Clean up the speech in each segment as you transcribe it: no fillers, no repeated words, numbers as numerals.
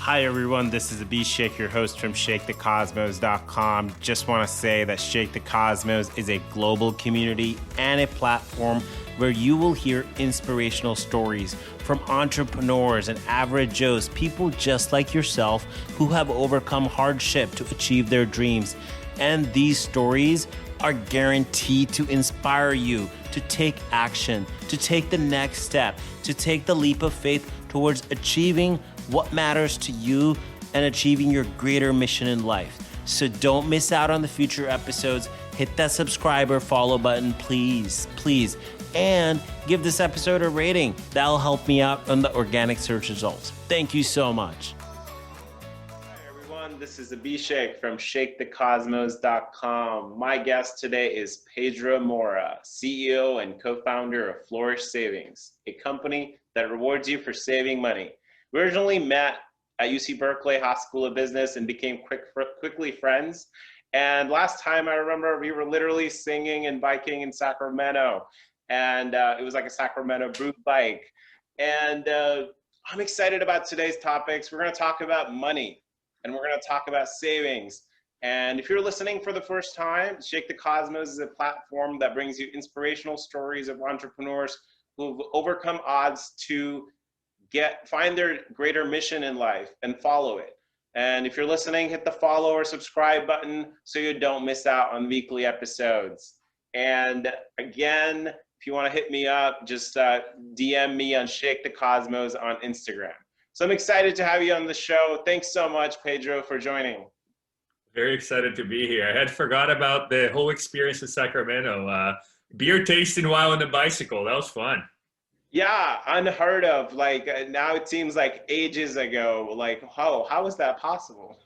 Hi everyone, this is Abhishek, your host from ShakeTheCosmos.com. Just want to say that Shake the Cosmos is a global community and a platform where you will hear inspirational stories from entrepreneurs and average Joes, people just like yourself who have overcome hardship to achieve their dreams. And these stories are guaranteed to inspire you to take action, to take the next step, to take the leap of faith towards achieving what matters to you and achieving your greater mission in life. So don't miss out on the future episodes. Hit that subscribe or follow button, please. And give this episode a rating. That'll help me out on the organic search results. Thank you so much. Hi everyone, this is Abhishek from ShakeTheCosmos.com. My guest today is Pedro Moura, CEO and co-founder of Flourish Savings, a company that rewards you for saving money. We originally met at UC Berkeley School of Business and became quickly friends. And last time I remember we were literally singing and biking in Sacramento. And it was like a Sacramento brew bike. And I'm excited about today's topics. We're gonna talk about money and we're gonna talk about savings. And if you're listening for the first time, Shake the Cosmos is a platform that brings you inspirational stories of entrepreneurs who've overcome odds to find their greater mission in life and follow it. And if you're listening, hit the follow or subscribe button so you don't miss out on weekly episodes. And again, if you want to hit me up, just DM me on Shake the Cosmos on Instagram. So I'm excited to have you on the show. Thanks so much, Pedro, for joining. Very excited to be here. I had forgot about the whole experience in Sacramento. Beer tasting while on the bicycle. That was fun. Yeah, unheard of. Like now it seems like ages ago. Like, how is that possible?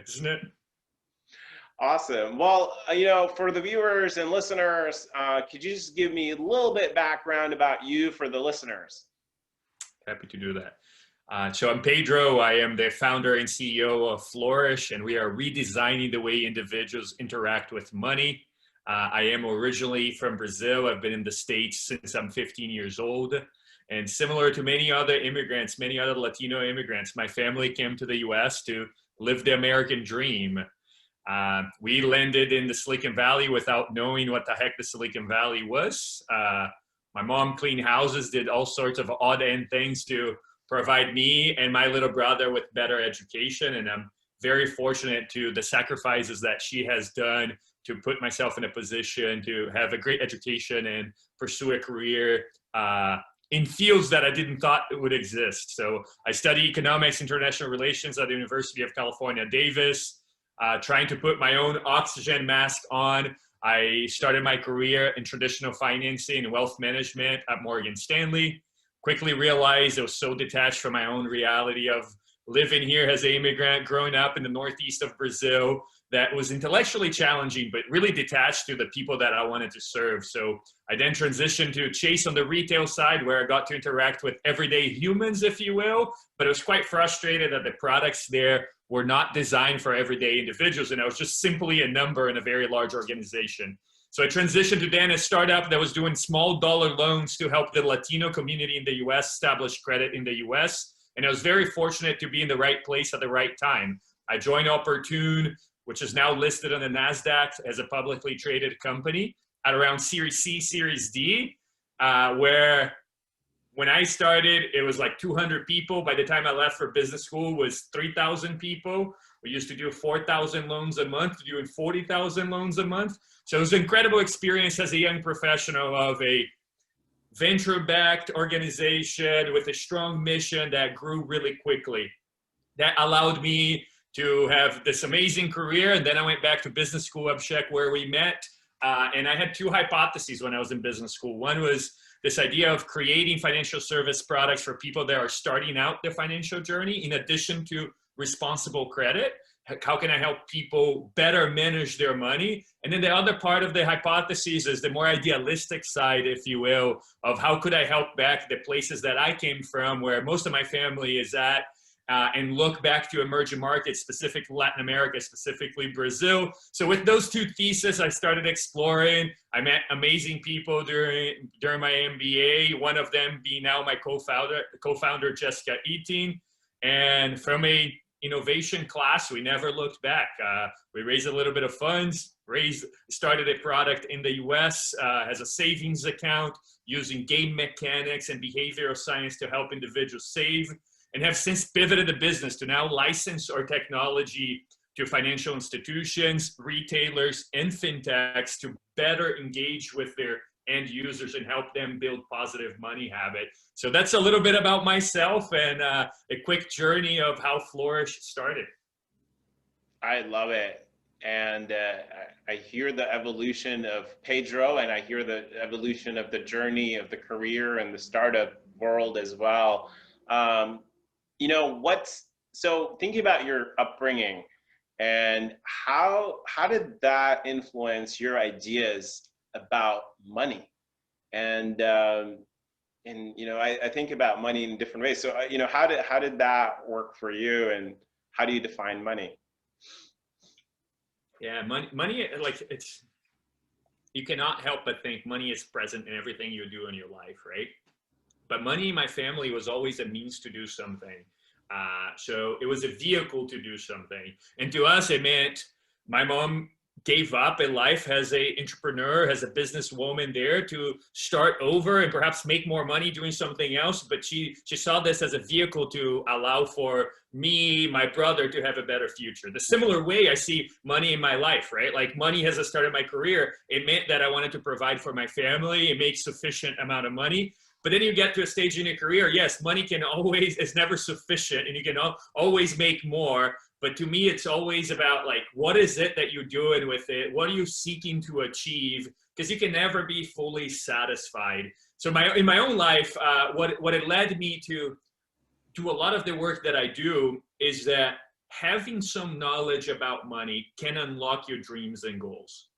Isn't it? Awesome. Well, for the viewers and listeners, could you just give me a little bit background about you for the listeners? Happy to do that. So I'm Pedro. I am the founder and CEO of Flourish, and we are redesigning the way individuals interact with money. I am originally from Brazil. I've been in the States since I'm 15 years old. And similar to many other immigrants, many other Latino immigrants, my family came to the US to live the American dream. We landed in the Silicon Valley without knowing what the heck the Silicon Valley was. My mom cleaned houses, did all sorts of odd end things to provide me and my little brother with better education. And I'm very fortunate to the sacrifices that she has done to put myself in a position to have a great education and pursue a career in fields that I didn't thought would exist. So I study economics, international relations at the University of California, Davis, trying to put my own oxygen mask on. I started my career in traditional financing and wealth management at Morgan Stanley. Quickly realized I was so detached from my own reality of living here as an immigrant, growing up in the northeast of Brazil, that was intellectually challenging, but really detached to the people that I wanted to serve. So I then transitioned to Chase on the retail side, where I got to interact with everyday humans, if you will, but I was quite frustrated that the products there were not designed for everyday individuals, and I was just simply a number in a very large organization. So I transitioned to then a startup that was doing small dollar loans to help the Latino community in the US establish credit in the US. And I was very fortunate to be in the right place at the right time. I joined Opportune, which is now listed on the NASDAQ as a publicly traded company at around Series C, Series D, where when I started, it was like 200 people. By the time I left for business school, it was 3,000 people. We used to do 4,000 loans a month, doing 40,000 loans a month. So it was an incredible experience as a young professional of a venture-backed organization with a strong mission that grew really quickly. That allowed me to have this amazing career. And then I went back to business school, Abhishek, where we met. And I had two hypotheses when I was in business school. One was this idea of creating financial service products for people that are starting out their financial journey, in addition to responsible credit. How can I help people better manage their money? And then the other part of the hypothesis is the more idealistic side, if you will, of how could I help back the places that I came from, where most of my family is at, and look back to emerging markets, specifically Latin America, specifically Brazil. So with those two theses, I started exploring. I met amazing people during my MBA, one of them being now my co-founder Jessica Eating. And from a innovation class, we never looked back. We raised a little bit of funds, started a product in the US as a savings account using game mechanics and behavioral science to help individuals save, and have since pivoted the business to now license our technology to financial institutions, retailers, and fintechs to better engage with their end users and help them build positive money habits. So that's a little bit about myself and a quick journey of how Flourish started. I love it. And I hear the evolution of Pedro, and I hear the evolution of the journey of the career and the startup world as well. You know, so thinking about your upbringing and how did that influence your ideas about money? And you know, I think about money in different ways. So you know, how did that work for you, and how do you define money? Yeah, money, like you cannot help but think money is present in everything you do in your life, right? But money in my family was always a means to do something. So it was a vehicle to do something. And to us, it meant my mom gave up in life as a entrepreneur, as a businesswoman there to start over and perhaps make more money doing something else. But she saw this as a vehicle to allow for me, my brother, to have a better future. The similar way I see money in my life, right? Like money as I started my career, it meant that I wanted to provide for my family and make sufficient amount of money. But then you get to a stage in your career, yes, money is never sufficient, and you can always make more. But to me, it's always about like, what is it that you're doing with it? What are you seeking to achieve? Because you can never be fully satisfied. So in my own life, what it led me to do a lot of the work that I do is that having some knowledge about money can unlock your dreams and goals.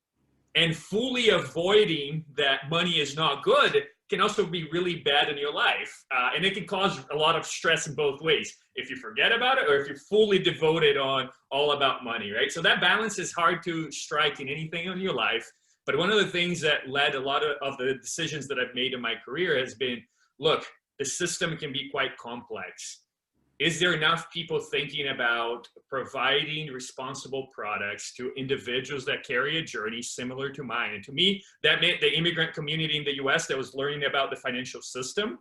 And fully avoiding that money is not good can also be really bad in your life. And it can cause a lot of stress in both ways. If you forget about it or if you're fully devoted on all about money, right? So that balance is hard to strike in anything in your life. But one of the things that led a lot of the decisions that I've made in my career has been, look, the system can be quite complex. Is there enough people thinking about providing responsible products to individuals that carry a journey similar to mine? And to me, that meant the immigrant community in the US that was learning about the financial system.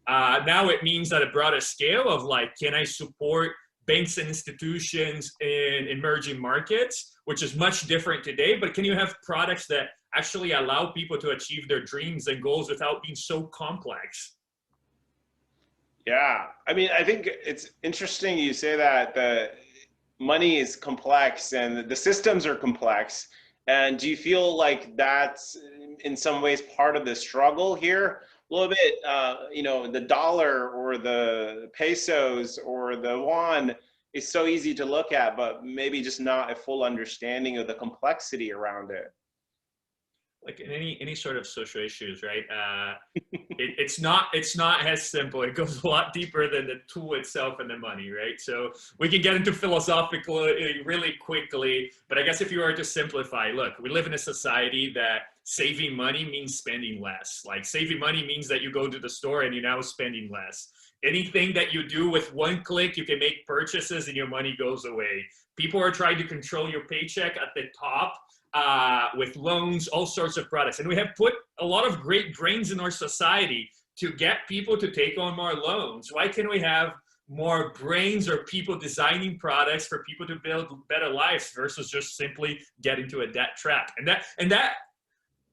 Now it means at a broader scale of like, can I support banks and institutions in emerging markets, which is much different today, but can you have products that actually allow people to achieve their dreams and goals without being so complex? Yeah, I mean, I think it's interesting you say that the money is complex and the systems are complex. And do you feel like that's in some ways part of the struggle here? A little bit, you know, the dollar or the pesos or the yuan is so easy to look at, but maybe just not a full understanding of the complexity around it. Like in any sort of social issues, right? It's not as simple. It goes a lot deeper than the tool itself and the money, right? So we can get into philosophical really quickly, but I guess if you were to simplify, look, we live in a society that saving money means spending less. Like saving money means that you go to the store and you're now spending less. Anything that you do with one click, you can make purchases and your money goes away. People are trying to control your paycheck at the top with loans, all sorts of products. And we have put a lot of great brains in our society to get people to take on more loans. Why can't we have more brains or people designing products for people to build better lives versus just simply get into a debt trap? And that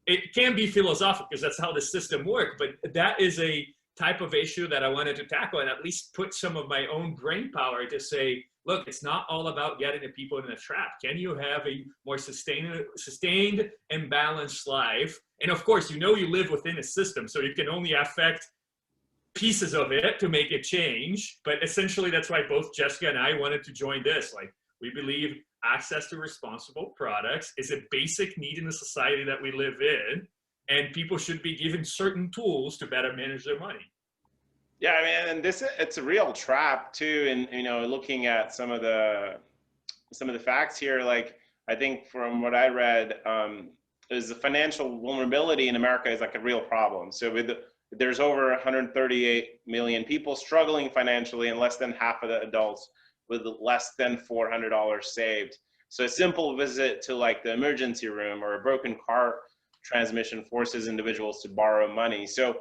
it can be philosophical because that's how the system works, but that is a type of issue that I wanted to tackle and at least put some of my own brain power to say, look, it's not all about getting the people in a trap. Can you have a more sustained and balanced life? And of course, you know you live within a system, so you can only affect pieces of it to make it change. But essentially, that's why both Jessica and I wanted to join this. Like, we believe access to responsible products is a basic need in the society that we live in, and people should be given certain tools to better manage their money. Yeah, I mean, and it's a real trap too. And you know, looking at some of the facts here, like I think from what I read, is the financial vulnerability in America is like a real problem. So with there's over 138 million people struggling financially, and less than half of the adults with less than $400 saved. So a simple visit to like the emergency room or a broken car transmission forces individuals to borrow money. So,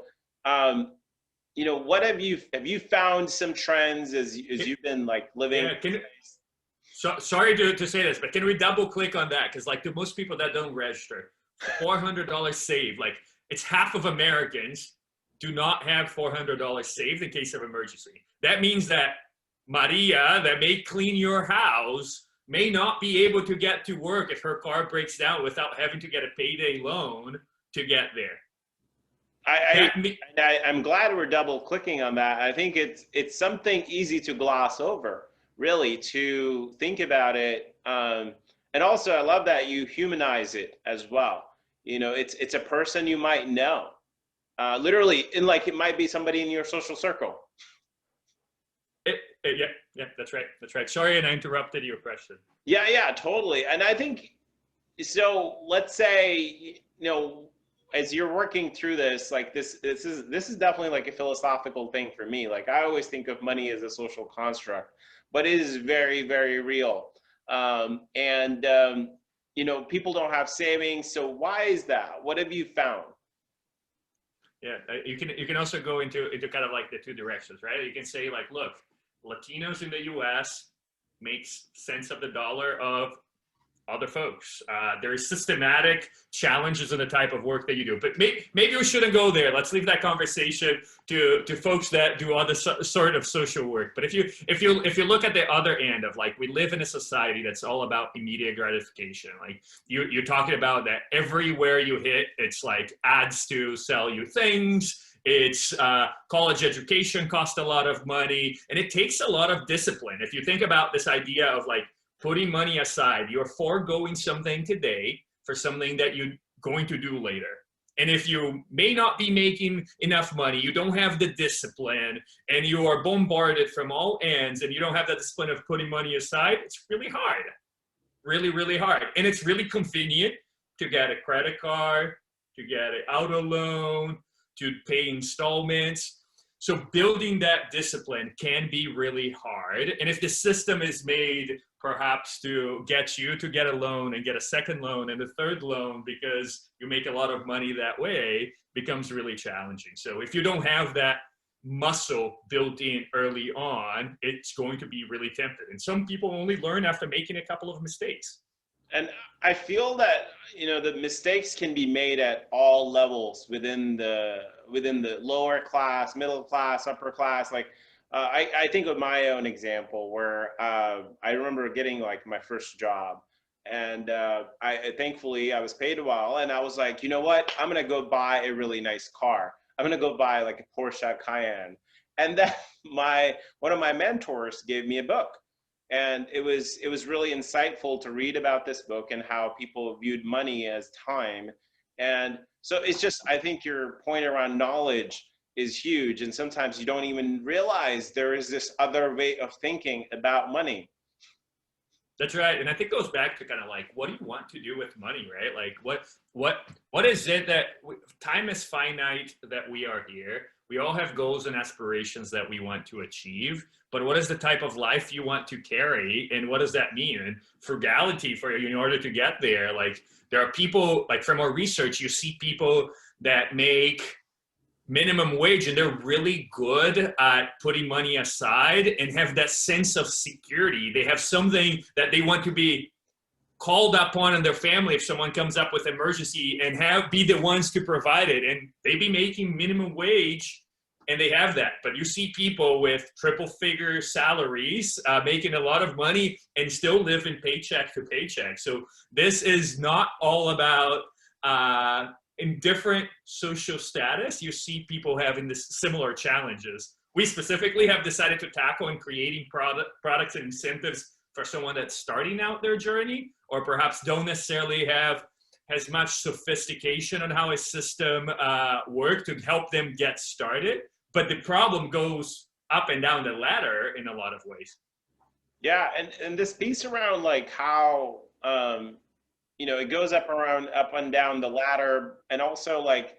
you know, what have you found some trends as you've been like living? Yeah, sorry to say this, but can we double click on that? Because like to most people that don't register, $400 saved, like it's half of Americans do not have $400 saved in case of emergency. That means that Maria, that may clean your house, may not be able to get to work if her car breaks down without having to get a payday loan to get there. I'm glad we're double clicking on that. I think it's something easy to gloss over, really, to think about it. And also, I love that you humanize it as well. You know, it's a person you might know, literally, and like it might be somebody in your social circle. Yeah, that's right. That's right. Sorry, and I interrupted your question. Yeah, totally. And I think so. Let's say, you know, as you're working through this, like this is definitely like a philosophical thing for me. Like I always think of money as a social construct, but it is very, very real. You know, people don't have savings. So why is that? What have you found? Yeah, you can also go into kind of like the two directions, right? You can say like, look, Latinos in the U.S. makes sense of the dollar of other folks. There is systematic challenges in the type of work that you do, but maybe we shouldn't go there. Let's leave that conversation to folks that do other sort of social work. But if you look at the other end of like, we live in a society that's all about immediate gratification. Like you're talking about that everywhere you hit, it's like ads to sell you things. It's college education costs a lot of money, and it takes a lot of discipline. If you think about this idea of like putting money aside, you're foregoing something today for something that you're going to do later. And if you may not be making enough money, you don't have the discipline, and you are bombarded from all ends, and you don't have the discipline of putting money aside, it's really hard. Really, really hard. And it's really convenient to get a credit card, to get an auto loan, to pay installments. So building that discipline can be really hard. And if the system is made perhaps to get you to get a loan and get a second loan and a third loan because you make a lot of money that way, becomes really challenging. So if you don't have that muscle built in early on, it's going to be really tempting. And some people only learn after making a couple of mistakes. And I feel that, you know, the mistakes can be made at all levels within the lower class, middle class, upper class. Like I think of my own example where I remember getting like my first job, and thankfully I was paid well, and I was like, you know what, I'm gonna go buy a really nice car. I'm gonna go buy like a Porsche Cayenne. And then one of my mentors gave me a book. And it was really insightful to read about this book and how people viewed money as time. And so it's just, I think your point around knowledge is huge. And sometimes you don't even realize there is this other way of thinking about money. That's right. And I think it goes back to kind of like, what do you want to do with money, right? Like what is it that time is finite, that we are here. We all have goals and aspirations that we want to achieve, but what is the type of life you want to carry, and what does that mean? And frugality for you in order to get there. Like there are people, like from our research, you see people that make minimum wage and they're really good at putting money aside and have that sense of security. They have something that they want to be called upon in their family if someone comes up with emergency, and be the ones to provide it. And they be making minimum wage and they have that. But you see people with triple figure salaries making a lot of money and still living paycheck to paycheck. So this is not all about in different social status, you see people having this similar challenges. We specifically have decided to tackle in creating products and incentives for someone that's starting out their journey, or perhaps don't necessarily have as much sophistication on how a system works to help them get started. But the problem goes up and down the ladder in a lot of ways. Yeah, and this piece around like how you know, it goes up and down the ladder, and also like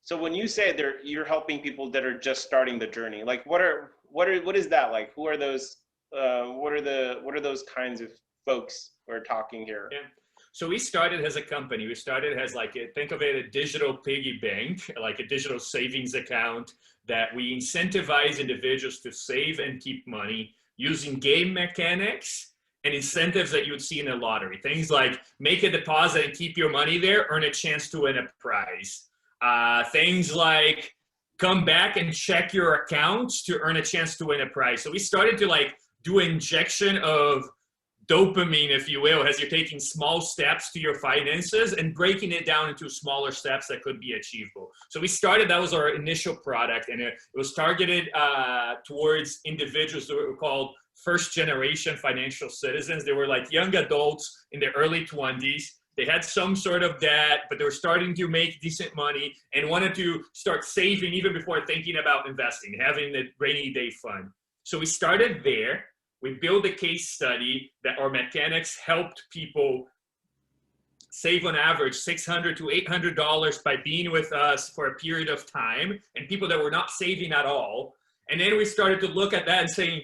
So when you say you're helping people that are just starting the journey, like what is that like? Who are those? What are those kinds of folks we're talking here? Yeah. So we started as a company. We started as think of it a digital piggy bank, like a digital savings account that we incentivize individuals to save and keep money using game mechanics and incentives that you would see in a lottery. Things like make a deposit and keep your money there, earn a chance to win a prize. Things like come back and check your accounts to earn a chance to win a prize. So we started to do injection of dopamine, if you will, as you're taking small steps to your finances and breaking it down into smaller steps that could be achievable. So we started, that was our initial product, and it was targeted towards individuals that were called first generation financial citizens. They were like young adults in their early 20s. They had some sort of debt, but they were starting to make decent money and wanted to start saving even before thinking about investing, having the rainy day fund. So we started there. We built a case study that our mechanics helped people save on average $600 to $800 by being with us for a period of time, and people that were not saving at all. And then we started to look at that and saying,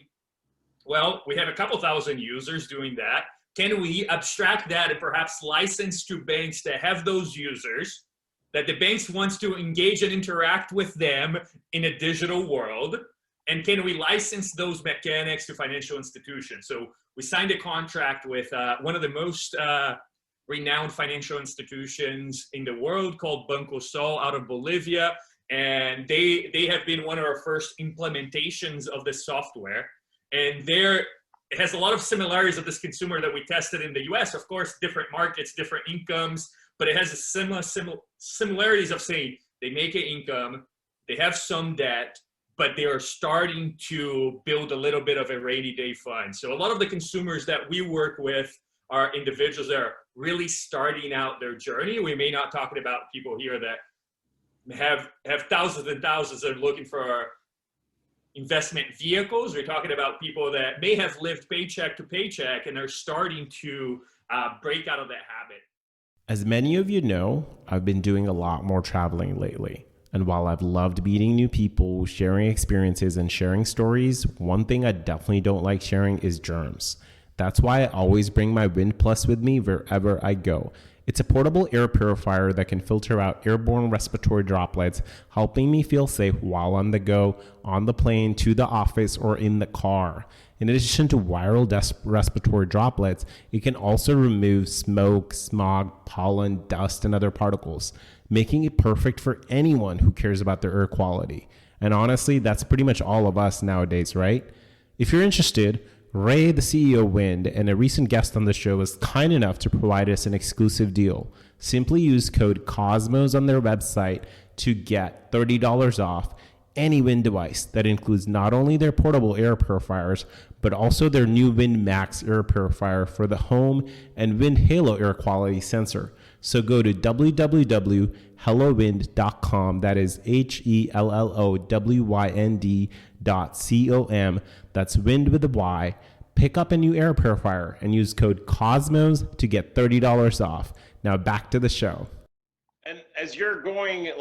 well, we have a couple thousand users doing that. Can we abstract that and perhaps license to banks that have those users, that the banks wants to engage and interact with them in a digital world? And can we license those mechanics to financial institutions? So we signed a contract with one of the most renowned financial institutions in the world called Banco Sol out of Bolivia. And they have been one of our first implementations of this software. And it has a lot of similarities of this consumer that we tested in the US. Of course, different markets, different incomes, but it has a similarities of saying they make an income, they have some debt, but they are starting to build a little bit of a rainy day fund. So a lot of the consumers that we work with are individuals that are really starting out their journey. We may not talking about people here that have thousands and thousands that are looking for investment vehicles. We're talking about people that may have lived paycheck to paycheck and are starting to break out of that habit. As many of you know, I've been doing a lot more traveling lately. And while I've loved meeting new people, sharing experiences, and sharing stories, one thing I definitely don't like sharing is germs. That's why I always bring my Wind Plus with me wherever I go. It's a portable air purifier that can filter out airborne respiratory droplets, helping me feel safe while on the go, on the plane, to the office, or in the car. In addition to viral respiratory droplets, it can also remove smoke, smog, pollen, dust, and other particles, making it perfect for anyone who cares about their air quality. And honestly, that's pretty much all of us nowadays, right? If you're interested, Ray, the CEO of Wind, and a recent guest on the show, was kind enough to provide us an exclusive deal. Simply use code COSMOS on their website to get $30 off any Wind device. That includes not only their portable air purifiers, but also their new Wind Max air purifier for the home and Wind Halo air quality sensor. So go to www.hellowind.com. That is HELLOWYND.com. That's Wind with a Y. Pick up a new air purifier and use code COSMOS to get $30 off. Now back to the show. And as you're going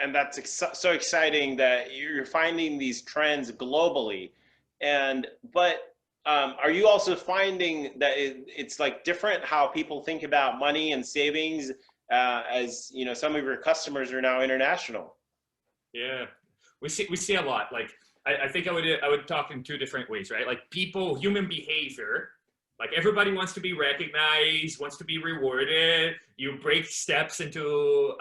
and that's so exciting that you're finding these trends globally. But are you also finding that it's different how people think about money and savings, as you know, some of your customers are now international? Yeah, we see a lot. I think I would talk in two different ways, right? Human behavior. Everybody wants to be recognized, wants to be rewarded. You break steps into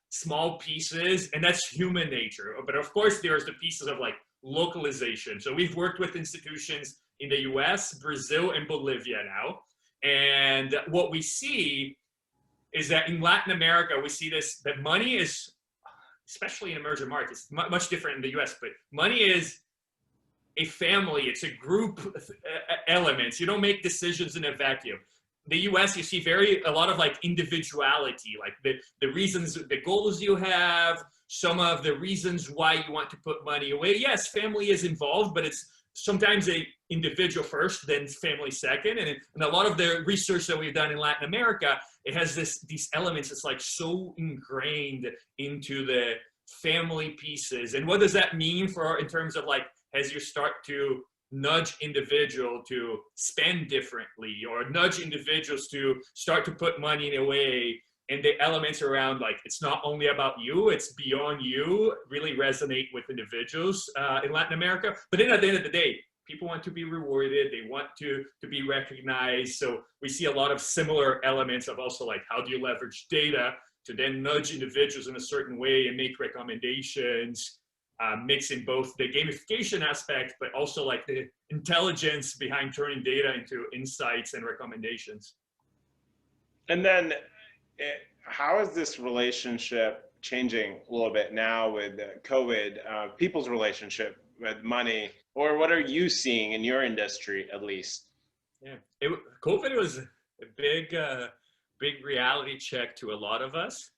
small pieces, and that's human nature. But of course, there's the pieces of localization. So we've worked with institutions in the US, Brazil, and Bolivia now. And what we see is that in Latin America, we see that money is, especially in emerging markets, much different in the US, but money is a family, it's a group elements. You don't make decisions in a vacuum. The US, you see a lot of individuality, the reasons, the goals you have, some of the reasons why you want to put money away. Yes, family is involved, but it's sometimes a individual first, then family second. And a lot of the research that we've done in Latin America, it has these elements. It's so ingrained into family pieces. And what does that mean in terms of like, as you start to nudge individual to spend differently, or nudge individuals to start to put money in a way, and the elements around like, it's not only about you, it's beyond you, really resonate with individuals in Latin America. But then at the end of the day, people want to be rewarded, they want to be recognized. So we see a lot of similar elements of also like, how do you leverage data to then nudge individuals in a certain way and make recommendations, mixing both the gamification aspect, but also like the intelligence behind turning data into insights and recommendations. And then how is this relationship changing a little bit now with COVID, people's relationship with money, or what are you seeing in your industry at least? Yeah, COVID was a big reality check to a lot of us.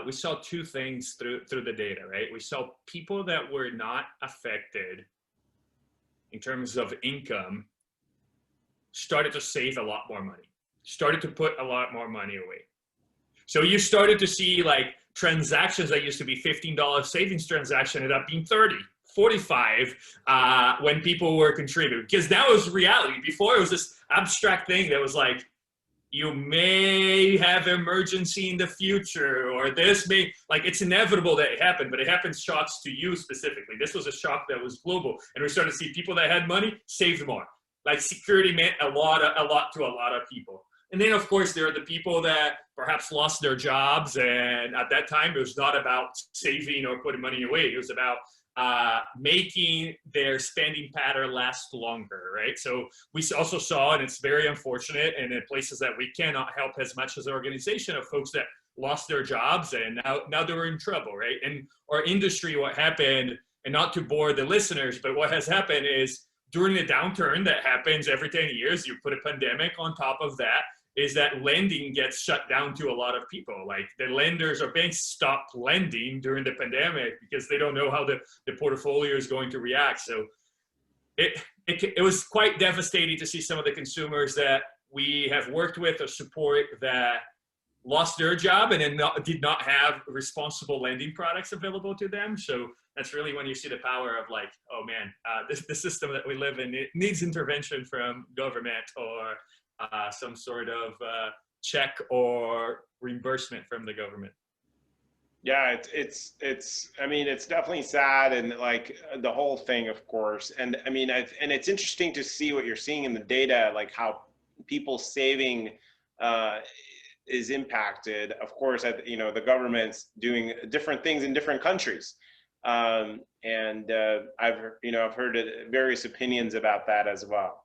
We saw two things through the data, right? We saw people that were not affected in terms of income started to save a lot more money, started to put a lot more money away. So you started to see like transactions that used to be $15 savings transaction ended up being 30, 45 when people were contributing, because that was reality. Before it was this abstract thing that was like, you may have emergency in the future, or this may, like, it's inevitable that it happened, but it happens shocks to you specifically. This was a shock that was global, and we started to see people that had money saved more. Like security meant a lot to a lot of people. And then of course there are the people that perhaps lost their jobs, and at that time it was not about saving or putting money away. It was about making their spending pattern last longer, right? So we also saw, and it's very unfortunate, and in places that we cannot help as much as an organization, of folks that lost their jobs and now they're in trouble, right? And our industry, what happened, and not to bore the listeners, but what has happened is during the downturn that happens every 10 years, you put a pandemic on top of that, is that lending gets shut down to a lot of people. Like the lenders or banks stopped lending during the pandemic because they don't know how the portfolio is going to react. So it was quite devastating to see some of the consumers that we have worked with or support that lost their job and then did not have responsible lending products available to them. So that's really when you see the power of like, oh man, the system that we live in, it needs intervention from government or some sort of check or reimbursement from the government. Yeah, it's I mean, it's definitely sad, and like the whole thing, of course. And I mean, and it's interesting to see what you're seeing in the data, like how people saving is impacted. Of course, the government's doing different things in different countries. And I've heard various opinions about that as well.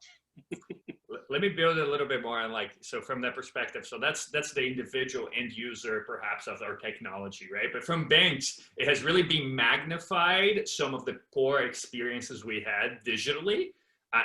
Let me build a little bit more on like, so from that perspective, so that's the individual end user perhaps of our technology, right? But from banks, it has really been magnified some of the poor experiences we had digitally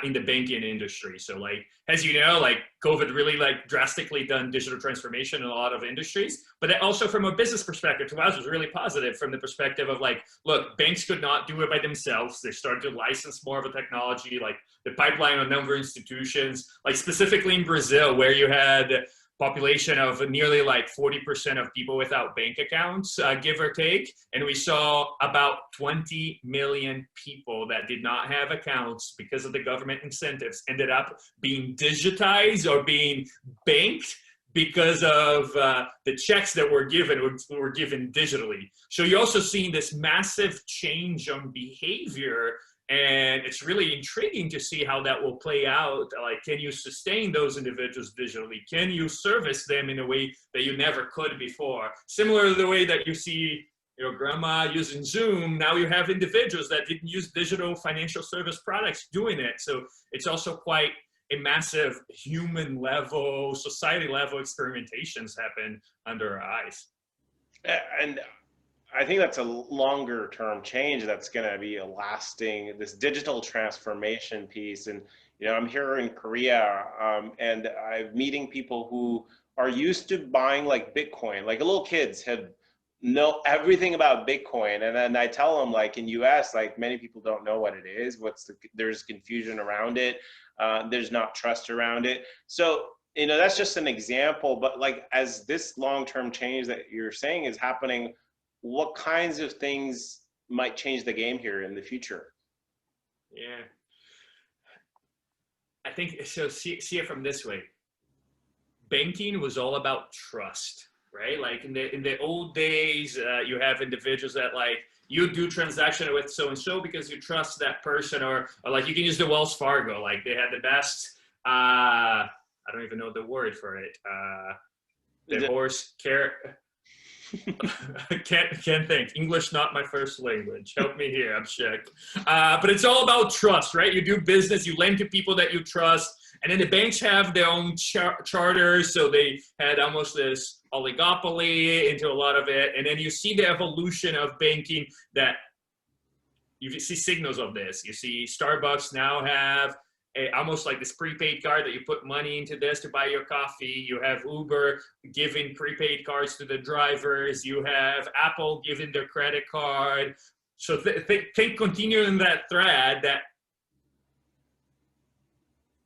in the banking industry. So like, as you know, like COVID really like drastically done digital transformation in a lot of industries, but also from a business perspective to us was really positive from the perspective of like, look, banks could not do it by themselves. They started to license more of a technology, like the pipeline of a number of institutions, like specifically in Brazil, where you had population of nearly like 40% of people without bank accounts, give or take. And we saw about 20 million people that did not have accounts because of the government incentives ended up being digitized or being banked because of the checks that were given digitally. So you're also seeing this massive change on behavior. And it's really intriguing to see how that will play out. Like, can you sustain those individuals digitally? Can you service them in a way that you never could before? Similar to the way that you see your grandma using Zoom, now you have individuals that didn't use digital financial service products doing it. So it's also quite a massive human level, society level experimentations happen under our eyes. And I think that's a longer term change that's going to be a lasting, this digital transformation piece. And, I'm here in Korea and I'm meeting people who are used to buying like Bitcoin, like little kids know everything about Bitcoin. And then I tell them like in US, like many people don't know what it is. There's confusion around it. There's not trust around it. So, that's just an example, but like as this long-term change that you're saying is happening, what kinds of things might change the game here in the future? Yeah. I think so. See it from this way. Banking was all about trust, right? Like in the old days, you have individuals that like you do transaction with so and so because you trust that person, or like you can use the Wells Fargo, like they had the best. I don't even know the word for it. Divorce care. Can't think. English not my first language. Help me here. I'm shook. But it's all about trust, right? You do business, you lend to people that you trust, and then the banks have their own charters, so they had almost this oligopoly into a lot of it. And then you see the evolution of banking that you see signals of this. You see Starbucks now have almost like this prepaid card that you put money into this to buy your coffee. You have Uber giving prepaid cards to the drivers. You have Apple giving their credit card. So think continuing that thread that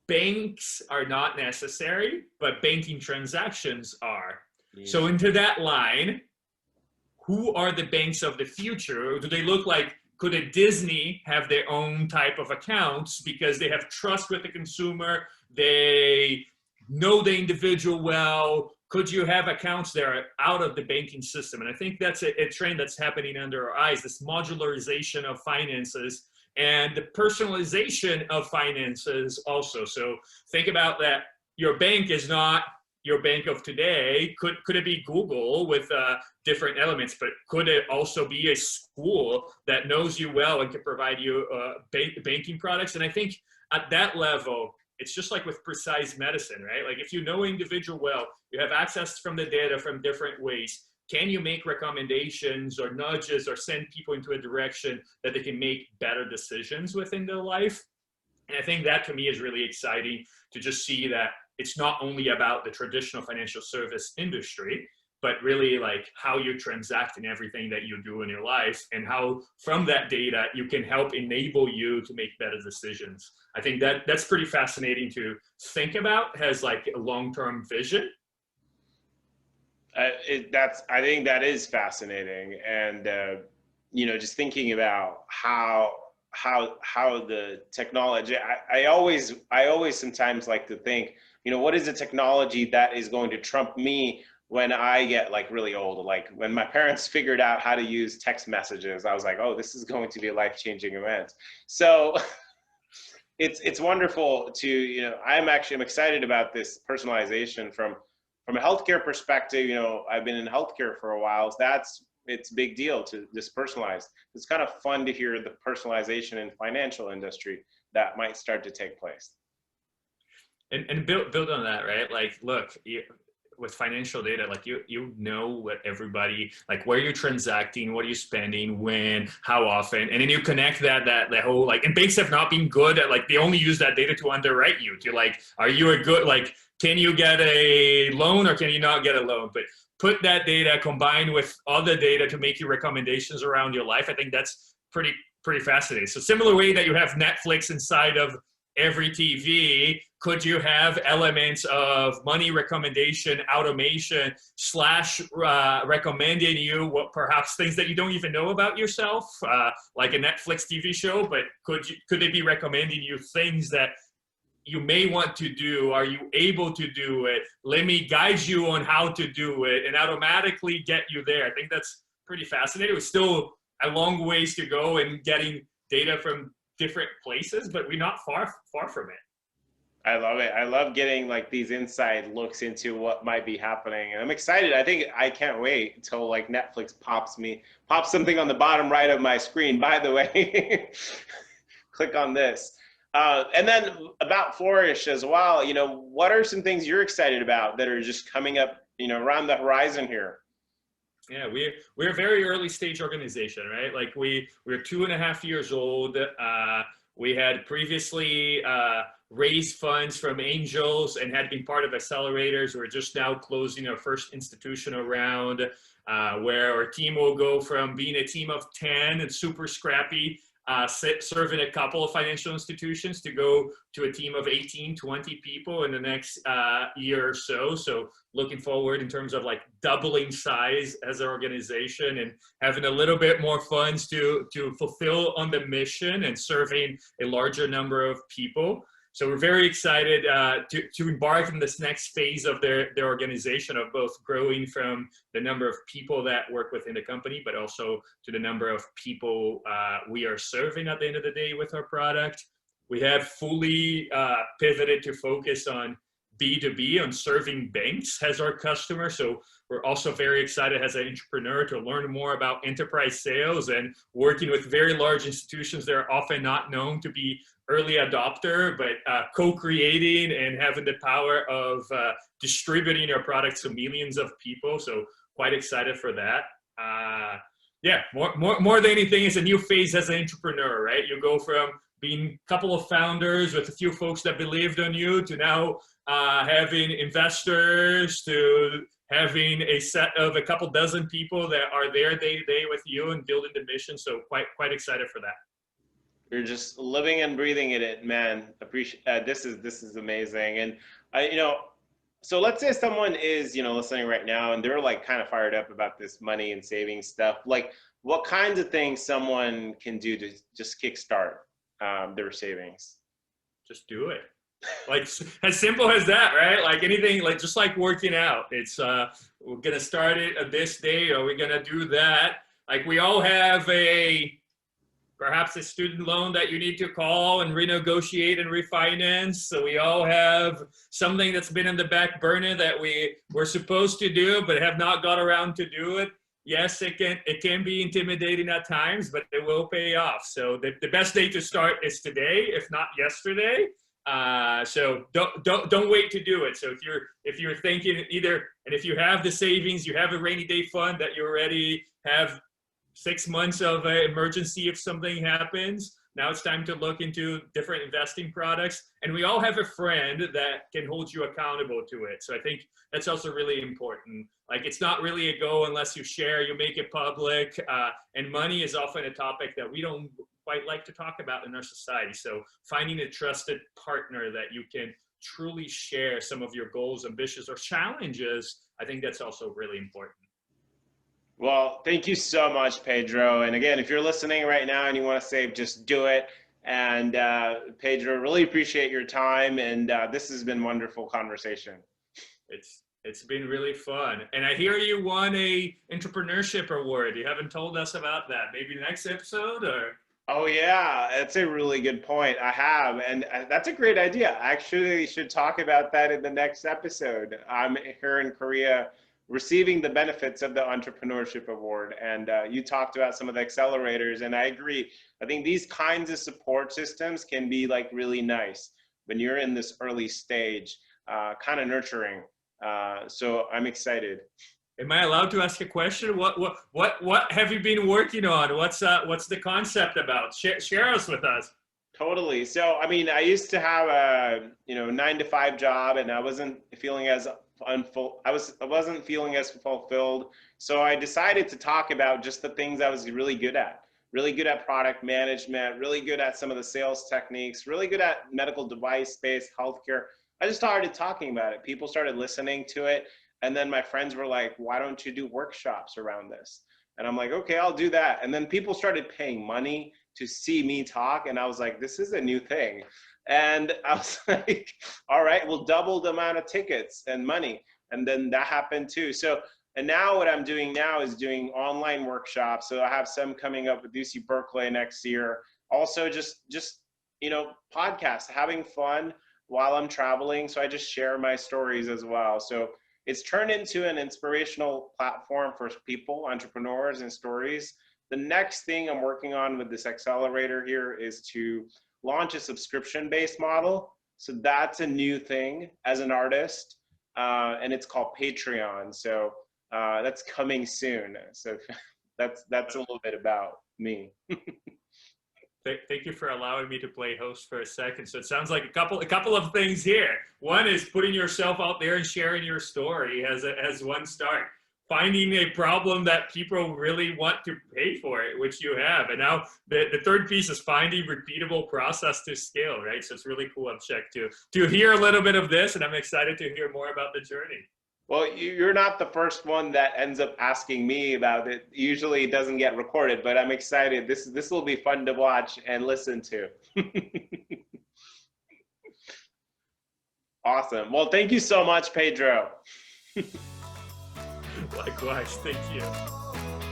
banks are not necessary, but banking transactions are. Yeah. So into that line, who are the banks of the future? Do they look like, could a Disney have their own type of accounts because they have trust with the consumer? They know the individual well. Could you have accounts that are out of the banking system? And I think that's a trend that's happening under our eyes, this modularization of finances and the personalization of finances also. So think about that. Your bank is not your bank of today. Could it be Google with different elements, but could it also be a school that knows you well and can provide you banking products? And I think at that level, it's just like with precise medicine, right? Like if you know an individual well, you have access from the data from different ways. Can you make recommendations or nudges or send people into a direction that they can make better decisions within their life? And I think that to me is really exciting to just see that it's not only about the traditional financial service industry, but really like how you transact in everything that you do in your life, and how from that data you can help enable you to make better decisions. I think that's pretty fascinating to think about, has like a long-term vision. I think that is fascinating, and just thinking about how the technology. I always sometimes like to think, what is the technology that is going to trump me when I get like really old? Like when my parents figured out how to use text messages, I was like, oh, this is going to be a life-changing event. So it's wonderful to, I'm excited about this personalization from a healthcare perspective. I've been in healthcare for a while. So it's a big deal to this personalized. It's kind of fun to hear the personalization in financial industry that might start to take place. And build on that, right? Like, look, with financial data, like you know what everybody, like where you're transacting, what are you spending, when, how often, and then you connect that whole, like, and banks have not been good at, like, they only use that data to underwrite you, to like, are you a good, like, can you get a loan or can you not get a loan? But put that data combined with other data to make you recommendations around your life. I think that's pretty fascinating. So similar way that you have Netflix inside of every TV, could you have elements of money recommendation, automation, / recommending you what perhaps things that you don't even know about yourself, like a Netflix TV show, but could they be recommending you things that you may want to do? Are you able to do it? Let me guide you on how to do it and automatically get you there. I think that's pretty fascinating. It's still a long ways to go in getting data from different places, but we're not far from it. I love it. I love getting like these inside looks into what might be happening. And I'm excited. I can't wait until like Netflix pops something on the bottom right of my screen. By the way, click on this. And then about Flourish as well, what are some things you're excited about that are just coming up, around the horizon here? Yeah, we're a very early stage organization, right? Like we're 2.5 years old. We had previously raised funds from angels and had been part of accelerators. We're just now closing our first institutional round, where our team will go from being a team of 10 and super scrappy serving a couple of financial institutions to go to a team of 18, 20 people in the next year or so. So looking forward in terms of like doubling size as an organization and having a little bit more funds to fulfill on the mission and serving a larger number of people. So we're very excited to embark in this next phase of their organization of both growing from the number of people that work within the company, but also to the number of people we are serving at the end of the day with our product. We have fully pivoted to focus on B2B, on serving banks as our customer. So we're also very excited as an entrepreneur to learn more about enterprise sales and working with very large institutions that are often not known to be early adopter, but co-creating and having the power of distributing our products to millions of people. So quite excited for that. Yeah, more than anything, it's a new phase as an entrepreneur, right? You go from being a couple of founders with a few folks that believed on you to now having investors, to having a set of a couple dozen people that are there day to day with you and building the mission. So quite excited for that. You're just living and breathing in it, man. Appreciate this is amazing. And so let's say someone is listening right now and they're like kind of fired up about this money and saving stuff. Like, what kinds of things someone can do to just kickstart their savings? Just do it. Like as simple as that, right? Like anything, like just like working out. It's we're gonna start it at this day, or we're gonna do that. Like we all have perhaps a student loan that you need to call and renegotiate and refinance. So we all have something that's been in the back burner that we were supposed to do, but have not got around to do it. Yes, it can be intimidating at times, but it will pay off. So the best day to start is today, if not yesterday. So don't wait to do it. So if you're thinking either, and if you have the savings, you have a rainy day fund that you already have 6 months of an emergency if something happens. Now it's time to look into different investing products. And we all have a friend that can hold you accountable to it. So I think that's also really important. Like it's not really a go unless you share, you make it public. And money is often a topic that we don't quite like to talk about in our society. So finding a trusted partner that you can truly share some of your goals, ambitions, or challenges, I think that's also really important. Well, thank you so much, Pedro. And again, if you're listening right now and you want to save, just do it. And Pedro, really appreciate your time. And this has been a wonderful conversation. It's been really fun. And I hear you won a entrepreneurship award. You haven't told us about that. Maybe next episode or? Oh yeah, that's a really good point. I have, and that's a great idea. I actually should talk about that in the next episode. I'm here in Korea receiving the benefits of the entrepreneurship award, and you talked about some of the accelerators, and I agree. I think these kinds of support systems can be like really nice when you're in this early stage, kind of nurturing. So I'm excited. Am I allowed to ask a question? What have you been working on? What's the concept about? Share us with us. Totally. So I mean, I used to have a 9-to-5 job, and I wasn't feeling as I wasn't feeling as fulfilled. So I decided to talk about just the things I was really good at. Really good at product management, really good at some of the sales techniques, really good at medical device-based healthcare. I just started talking about it. People started listening to it. And then my friends were like, why don't you do workshops around this? And I'm like, okay, I'll do that. And then people started paying money to see me talk. And I was like, this is a new thing. And I was like, all right, we'll double the amount of tickets and money. And then that happened too. So, and now what I'm doing now is doing online workshops. So I have some coming up with UC Berkeley next year. Also just podcasts, having fun while I'm traveling. So I just share my stories as well. So it's turned into an inspirational platform for people, entrepreneurs, and stories. The next thing I'm working on with this accelerator here is to launch a subscription-based model. So that's a new thing as an artist, and it's called Patreon. So that's coming soon. So that's a little bit about me. Thank you for allowing me to play host for a second. So it sounds like a couple of things here. One is putting yourself out there and sharing your story as one start. finding a problem that people really want to pay for it, which you have. And now the third piece is finding repeatable process to scale, right? So it's really cool, Abhishek, to hear a little bit of this, and I'm excited to hear more about the journey. Well, you're not the first one that ends up asking me about it. Usually it doesn't get recorded, but I'm excited. This will be fun to watch and listen to. Awesome. Well, thank you so much, Pedro. Likewise, thank you.